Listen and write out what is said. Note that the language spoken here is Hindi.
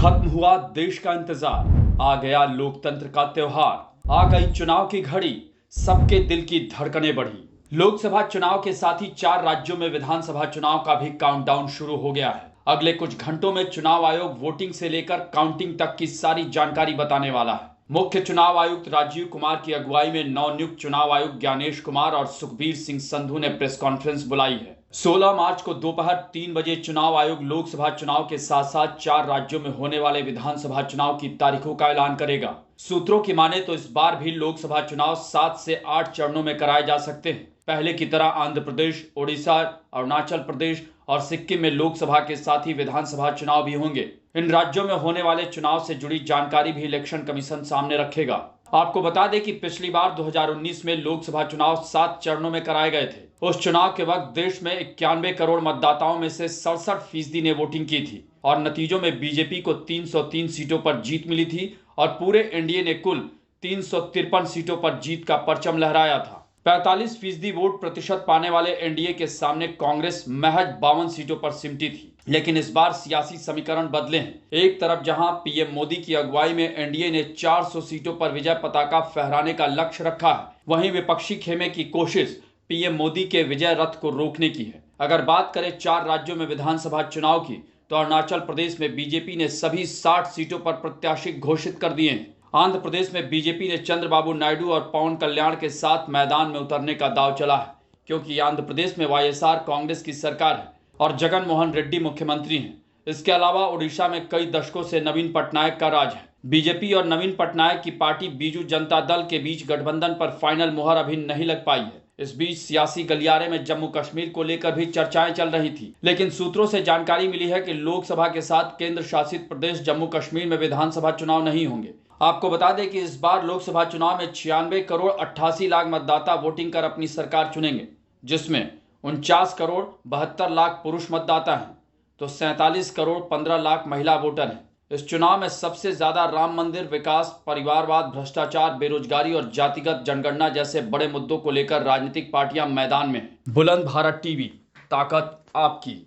खत्म हुआ देश का इंतजार, आ गया लोकतंत्र का त्योहार, आ गई चुनाव की घड़ी, सबके दिल की धड़कनें बढ़ी। लोकसभा चुनाव के साथ ही 4 राज्यों में विधानसभा चुनाव का भी काउंटडाउन शुरू हो गया है। अगले कुछ घंटों में चुनाव आयोग वोटिंग से लेकर काउंटिंग तक की सारी जानकारी बताने वाला है। मुख्य चुनाव आयुक्त राजीव कुमार की अगुवाई में नवनियुक्त चुनाव आयुक्त ज्ञानेश कुमार और सुखबीर सिंह संधू ने प्रेस कॉन्फ्रेंस बुलाई है। 16 मार्च को दोपहर 3 बजे चुनाव आयोग लोकसभा चुनाव के साथ साथ 4 राज्यों में होने वाले विधानसभा चुनाव की तारीखों का ऐलान करेगा। सूत्रों की माने तो इस बार भी लोकसभा चुनाव 7 से 8 चरणों में कराए जा सकते हैं। पहले की तरह आंध्र प्रदेश, ओडिशा, अरुणाचल प्रदेश और सिक्किम में लोकसभा के साथ ही विधानसभा चुनाव भी होंगे। इन राज्यों में होने वाले चुनाव से जुड़ी जानकारी भी इलेक्शन कमीशन सामने रखेगा। आपको बता दें कि पिछली बार 2019 में लोकसभा चुनाव 7 चरणों में कराए गए थे। उस चुनाव के वक्त देश में 91 करोड़ मतदाताओं में से 67% ने वोटिंग की थी और नतीजों में बीजेपी को 303 सीटों पर जीत मिली थी और पूरे एनडीए ने कुल 353 सीटों पर जीत का परचम लहराया था। 45% वोट प्रतिशत पाने वाले एनडीए के सामने कांग्रेस महज 52 सीटों पर सिमटी थी। लेकिन इस बार सियासी समीकरण बदले हैं। एक तरफ जहां पीएम मोदी की अगुवाई में एनडीए ने 400 सीटों पर विजय पताका फहराने का लक्ष्य रखा है, वहीं विपक्षी खेमे की कोशिश पीएम मोदी के विजय रथ को रोकने की है। अगर बात करें 4 राज्यों में विधानसभा चुनाव की, तो अरुणाचल प्रदेश में बीजेपी ने सभी 60 सीटों पर प्रत्याशी घोषित कर दिए हैं। आंध्र प्रदेश में बीजेपी ने चंद्रबाबू नायडू और पवन कल्याण के साथ मैदान में उतरने का दांव चला है, क्योंकि आंध्र प्रदेश में वाईएसआर कांग्रेस की सरकार है और जगन मोहन रेड्डी मुख्यमंत्री हैं। इसके अलावा ओडिशा में कई दशकों से नवीन पटनायक का राज है। बीजेपी और नवीन पटनायक की पार्टी बीजू जनता दल के बीच गठबंधन पर फाइनल मुहर अभी नहीं लग पाई है। इस बीच सियासी गलियारे में जम्मू कश्मीर को लेकर भी चर्चाएं चल रही थी, लेकिन सूत्रों से जानकारी मिली है कि लोकसभा के साथ केंद्र शासित प्रदेश जम्मू कश्मीर में विधानसभा चुनाव नहीं होंगे। आपको बता दें कि इस बार लोकसभा चुनाव में 96 करोड़ 88 लाख मतदाता वोटिंग कर अपनी सरकार चुनेंगे, जिसमें 49 करोड़ 72 लाख पुरुष मतदाता हैं, तो 47 करोड़ 15 लाख महिला वोटर हैं। इस चुनाव में सबसे ज्यादा राम मंदिर, विकास, परिवारवाद, भ्रष्टाचार, बेरोजगारी और जातिगत जनगणना जैसे बड़े मुद्दों को लेकर राजनीतिक पार्टियां मैदान में हैं। बुलंद भारत टीवी, ताकत आपकी।